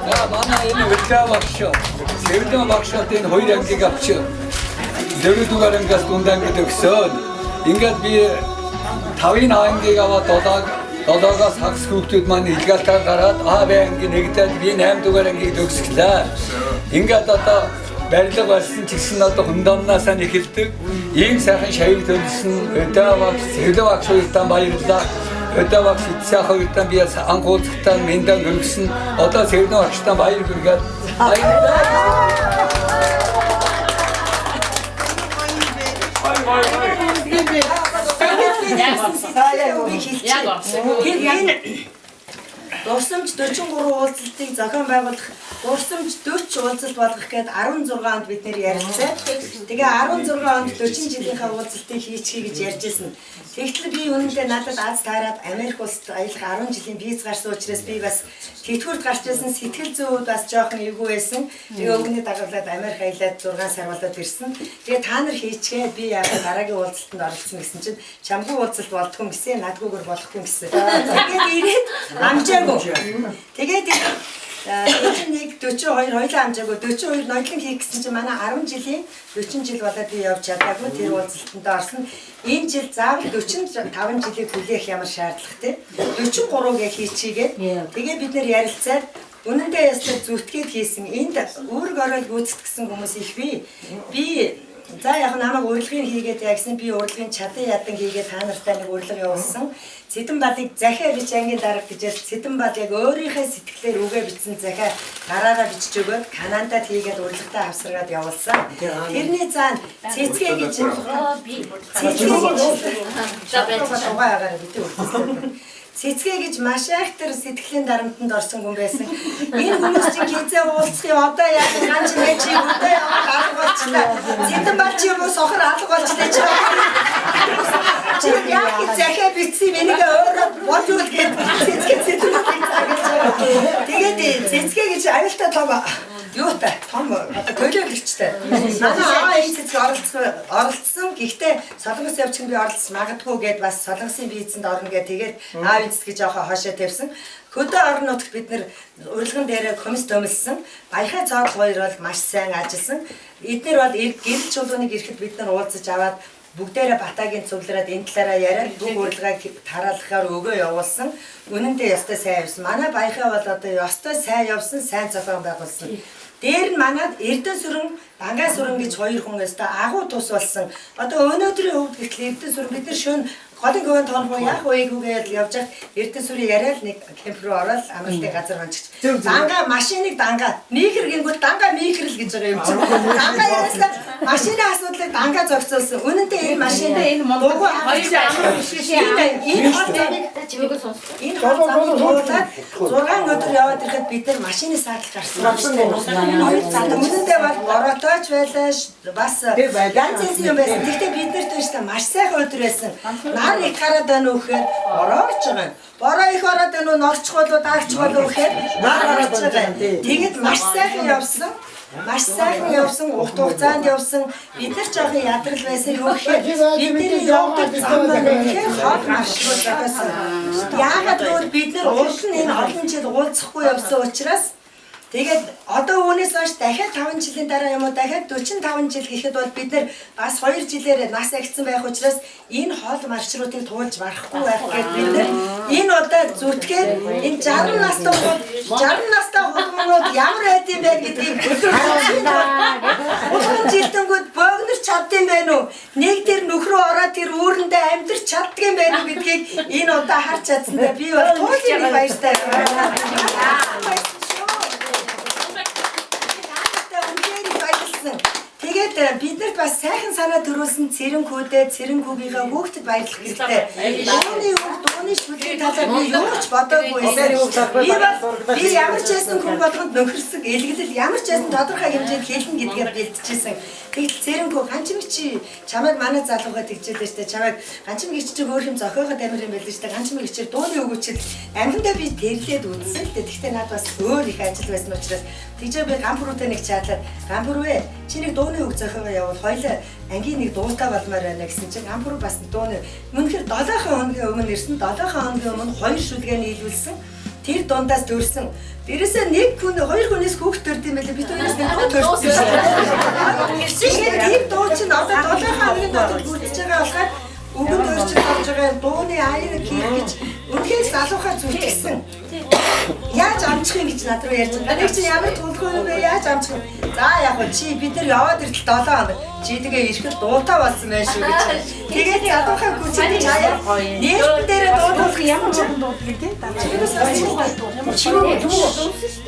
За манай энэ үлдээ багш. Сэвдэн багшд энэ хоёр ангийг авч дөрөвдүгээр ангиас дунд ангид өгсөн. Ингээд би 5-ын ангийг аваад 7-аас хагас хүүхдүүд маань илгаалтаа гараад АБ ангийн нэгдээд би 8 дугаар ангийг төгсглээ. Ингээд одоо барилга барьсан ч гэсэн одоо хүндамнаасаа нэхэлдэг. Ийм сайхан шавьг төлсөн өдөө багш, сэвлэг багш хоёртаа баярлалаа. Өдөө багш эцсийн хоёртаа би анхуулцагтаа мэндэ өргөсөн. Одоо сэвлэг багштаа баяр хүргээд Дурсамж 43 уулзалтыг зохион байгуулах Дурсамж 40 уулзалт болгох гээд 16 онд бид нэр ярилцсан. Тэгээ 16 онд 40 жилийнхаа уулзалтыг хийчихье гэж ярьжсэн. Тэгтэл би үнэндээ надад аз таарад Америк улсад аялах 10 жилийн виз гарсан учраас би бас тэтгэврт гарч ирсэн сэтгэл зүйд бас жоохон эвгүй байсан. Тэгээ өнгөний дагуулад Америк аялаад 6 сар болоод ирсэн. Тэгээ та нар хийчихээ би яг дараагийн уулзалтанд оролцсон гэсэн чинь чамгүй уулзалт болдгүй гэсэн надгүйгээр болохгүй гэсэн. Тэгээд ирээд амжаагүй. Тэгээд нэг 42 хоёлаа амжаагүй 42 ноёдлон хийх гэсэн чинь манай 10 жилийн 40 жил болоод би явж чадаагүй тэр уулзалтанд орсон. Энэ жил заавал 45 жилийг хүлээх ямар шаардлагатай 43-г хийчихье. Тэгээ бид нэр ярилцаад үнэндээ ястаа зүтгээд хийсэн энд үүрэг орол гүйцэтгэсэн хүмүүс их бий. За яг намайг урилгын хийгээд ягсан би урилгын чадан ядан хийгээд та нартай нэг урилга явуулсан. Цэдэн балыг захиа бич ангийн дарга гэж цэдэн бал яг өөрийнхөө сэтгэлээр үгээ бичсэн захиа гараараа бичиж өгөөд Канадад хийгээд урилгатаа авсаргаад явуулсан. Тэрний цаана цэцгээ гэж Цэцгээ гэж маш их тэр сэтгэлийн дарамтанд орсон хүн байсан. Энэ хүмүүс чинь хизээ уулзах юм одоо яг ганц нэг чи одоо алга болчихлаа. Зэдэн бал чи юу сохор алга болчихлаа чи. Чи яг захиа битсэн энийг өөрөө бодвол гээд цэцгээ тэгээд цэцгээ гэж аюултай том юутай том төлөөлөгчтэй. Манай энэ цэцгээ оролцсон. Гэхдээ солонгос явчих би оролцсон магадгүй гээд бас солонгосын визэнд орно гэ тэгээд гэж яхаа хашаа тавьсан. Хөдөө орон нутагт бид нэр урилган дээр комисс төмөлсөн. Баяхай цааг хоёр бол маш сайн ажилласан. Эдгээр бол гэрэл чуулганыг ирэхэд бид нар уулзаж аваад бүгдээрээ батагийн цуглараад энэ талаараа яриад бүх урилгааг тараалахаар өгөө явуулсан. Үнэндээ ёстой сайн явсан. Манай баяхай бол одоо ёстой сайн явсан, сайн зохион байгуулсан. Дээр нь манад Эрдэнэ сүрэн, Бангаа сүрэн гэж хоёр хүн өстө агуу тус болсон. Одоо өнөөдрийн хувьд гэхэл Эрдэнэ сүрэн бид нар шөнө голын гүн тоонхоо яах вэ гэвэл явж хад Эрдэнэ сүрийн яриад нэг кемп руу ороод амралтын газар онцгч. Бангаа машиныг дангаа микр гингүүт дангаа микр л гэж байгаа юм чинь. Дангаа яаснаа машины асуудлыг дангаа зохицуулсан. Үнэнтэй энэ машин энэ дугуй хоёр амар биш шээ. Энэ хол замыг чимээг сонссон. Энэ хол замыг туулаад 6 өдөр яваад ирэхэд бид нар машины саатал гарсан. Үнэндээ бол боротооч байлаа бас ганц юм байсан. Гэхдээ бид нарт өөртөө маш сайхан өдөр байсан. Нар их гараад байна уу гэхээр борооч байгаа. Бороо их ороод байна уу, норчих болоо, даагч болоо гэхээр нар ороод байгаа. Тэгээд маш сайхан явсан. Маш сайхан явсан, урт хугацаанд явсан. Бид нар жоохон ядрал байсан юу гэхээр бидний явдаг зам маань хол маршрут байсан. Яагаад гэвэл бид нар урд нь энэ олон жил уулзахгүй явсан учраас тэгээд одоо үүнээс хойш дахиад 5 жилийн дараа юм уу дахиад 45 жил гэхэд бол бид нар бас 2 жилээр нас агцсан байх учраас энэ хол маршрутыг туулж барахгүй байх гэдэг бид нар энэ удаа зүтгээд энэ 60 настай хулгамнууд ямар байд юм бэ гэдгийг улаан жилдэнгүүд бөөгнөр чаддсан байх уу? Нэг тэр нөхрөө ороод тэр үүрэндээ амьдрч чаддсан байх уу гэдгийг энэ удаа харж чадсандаа би бол туулын нэг баяртай байна. Тэгээд бид нарт бас сайхан санаа төрүүлсэн цэрэнгүүгийнхээ хүүхдэд баярлах хэрэгтэй. Дууны хүүхд дууны шүлгийн талаар би юу ч бодоогүй байсан. Би ямар ч байсан хүн болгонд нөхөрсөг элгэлэл ямар ч байсан тодорхой хэмжээнд хэлнэ гэдгээр бэлтжижсэн. Тэгэл цэрэнгүү ганчмэг чи чамайг манай залуугаа тэгжээлээ штэ. Чамайг ганчмэг чи өөр юм зохиогоод амир юм байлээ штэ. Ганчмэг чи дууны өгөөчл амьдандаа би тэрлээд үзсэн л дээ. Гэхдээ над бас өөр их ажил байсан учраас тэгжээ би гамбруутай нэг чатлаад гамбруу чи нэг дууны үг зохиогоо явуул хоёлаа ангийн нэг дуутай болмоор байна гэсэн чинь гамбруу бас дууны мөнхөр 7 хоногийн өмнө ирсэн 7 хоногийн өмнө 2 шүлгээ нийлүүлсэн тэр дундаас төрсэн дээрээсээ нэг хүн 2 хүнээс хүүхд төрд юм байлаа бид хоёроос нэг дуу төрсөн шүү дээ тийм дуу чинь одоо 7 хоногийн дотор бүрдэж байгаа болохоор өгөнд өрчөж болж байгаа дууны аяр хийх гэж үнхээр залуухаар зүтгэсэн. Яаж амжих юм гэж над руу ярьж байгаа. Нэг чи ямар тулгүй юм бэ? Яаж амжих юм? За яг нь чи бид нар яваад иртэл 7 хоног. Чи тэгээ ирэхэд дуутай болсон байх шүү гэж. Тэгээд залуухаа гүцэж аяа. Нээлт дээрээ дуудах ямар ч дууддаг тийм. Чигээс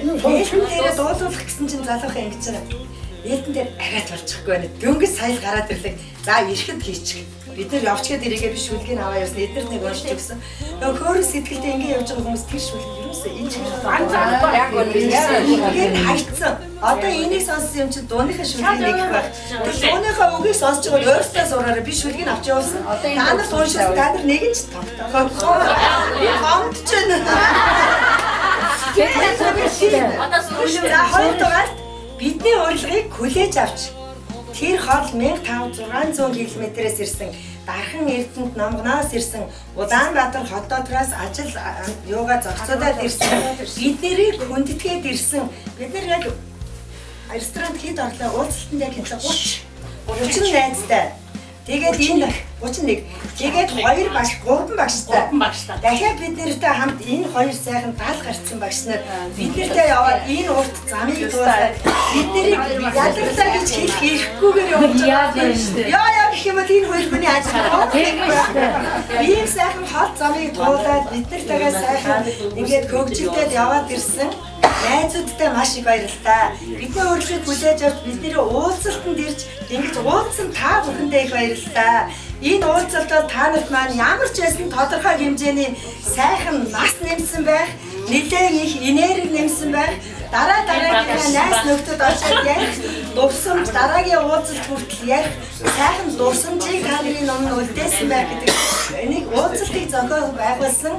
нээлт дээрээ дуудах гэсэн чинь залуухаа ингэж байгаа. Нээлтэн дээр арайт болчихгүй байна. Дөнгөж сая гараад ирлээ. За ирэхэд хийчих. Бид нар явчгээд ирээгээ биш шүлгийг аваа явсан. Эдгээр нэг уншиж өгсөн. Нөгөө хөөрөс сэтгэлдээ ингэ явж байгаа хүмүүс тэр шүлгийг юусэн энэ чинь яг үнэ хайцсан. Одоо энийг сонссон юм чинь дууныхаа шүлгийг нэг их баг. Тэр дууныхаа үгийг сонсож байгаа өөртөө сураараа би шүлгийг авч явуулсан. Та нар уншиж та нар нэг нь ч тогтоохоо. Би гомдож байна. Одоо сүрэн хоёр дугаар бидний урилгыг хүлээж авч тэр хол 1500-600 км-ээс ирсэн дархан Эрдэнэт номгоноос ирсэн Улаанбаатар хотоодроос ажил юугаа зохицуулаад ирсэн бид нэрийг хүндэтгээд ирсэн бид нар яг ресторант хэд орлоо уулзалтанд яг хэмжээ 30 найзтай тэгээд энэ 31 тэгээд 2 багш 3 багштай дахиад бид нэртэй хамт энэ хоёр сайхан гал гарцсан багш нар бид нэртэй яваад энэ урт замыг туулаад бид нэрийг ялгарлаа гэж хэлэх ирэхгүйгээр явж байгаа юм шүү дээ. Яа гэх юм бол энэ хоёр хүний ажил ийм сайхан хол замыг туулаад бид нэртэйгээ сайхан ингээд хөгжилдээд яваад ирсэн найзуудтай маш их баярлалаа. Бидний урилгыг хүлээж авч бидний уулзалтанд ирж ингэж уулзсан та бүхэндээ их баярлалаа. Энэ уулзалтад та нарт маань ямар ч байсан тодорхой хэмжээний сайхан нас нэмсэн байх, нэлээд их энерги нэмсэн байх, дараагийнхаа найз нөхдөд очоод ярих, дурсамж дараагийн уулзалт хүртэл ярих, сайхан дурсамжийг та нарын өмнө үлдээсэн байх гэдэг энийг уулзалтыг зохион байгуулсан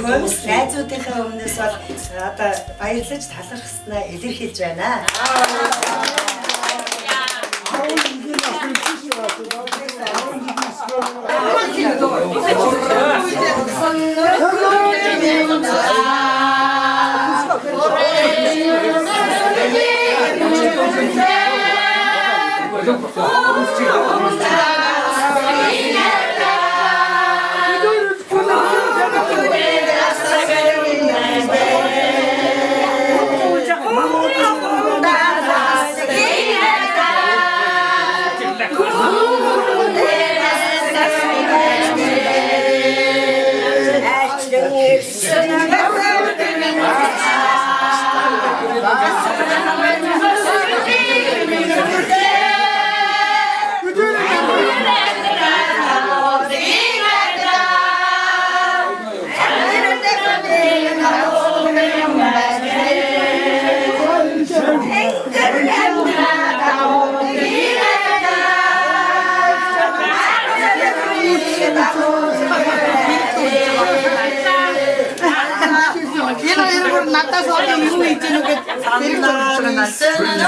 комисс найзуудынхаа өмнөөс бол одоо баярлаж талархах ёсноо илэрхийлж байна. надаас одоо юу хийж гэнэ гэж зэрэг зурчихсан.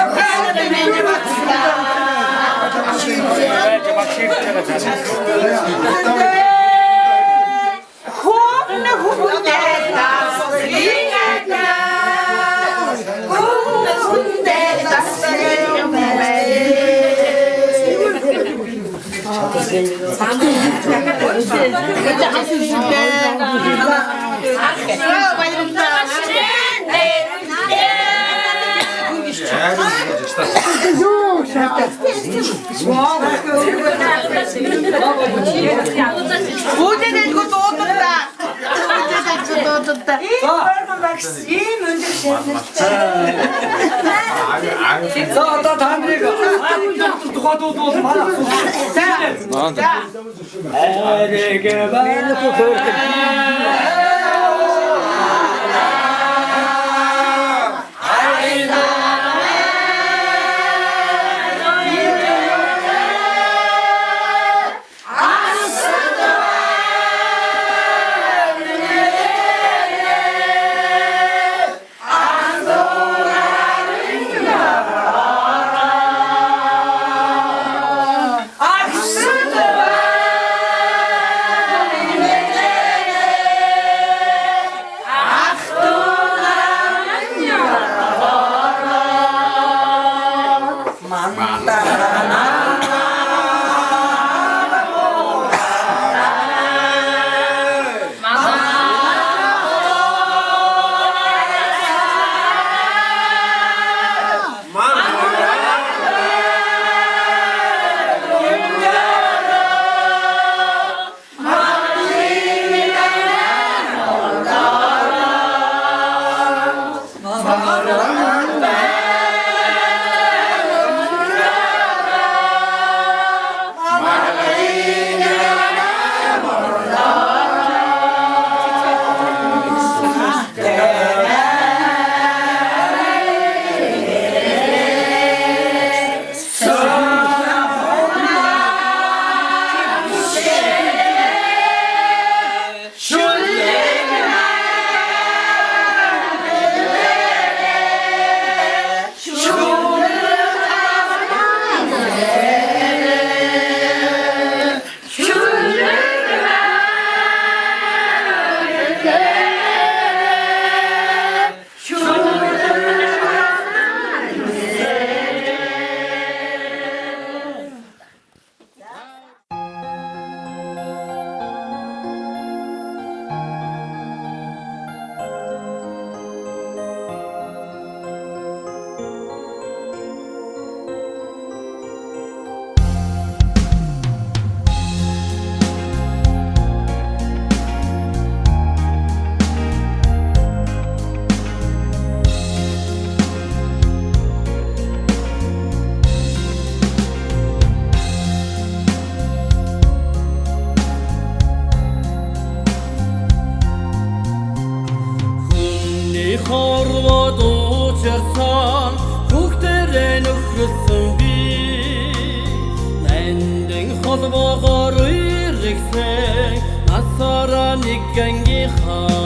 холбоогоор иргсэн насаараа нэг гангийн хаа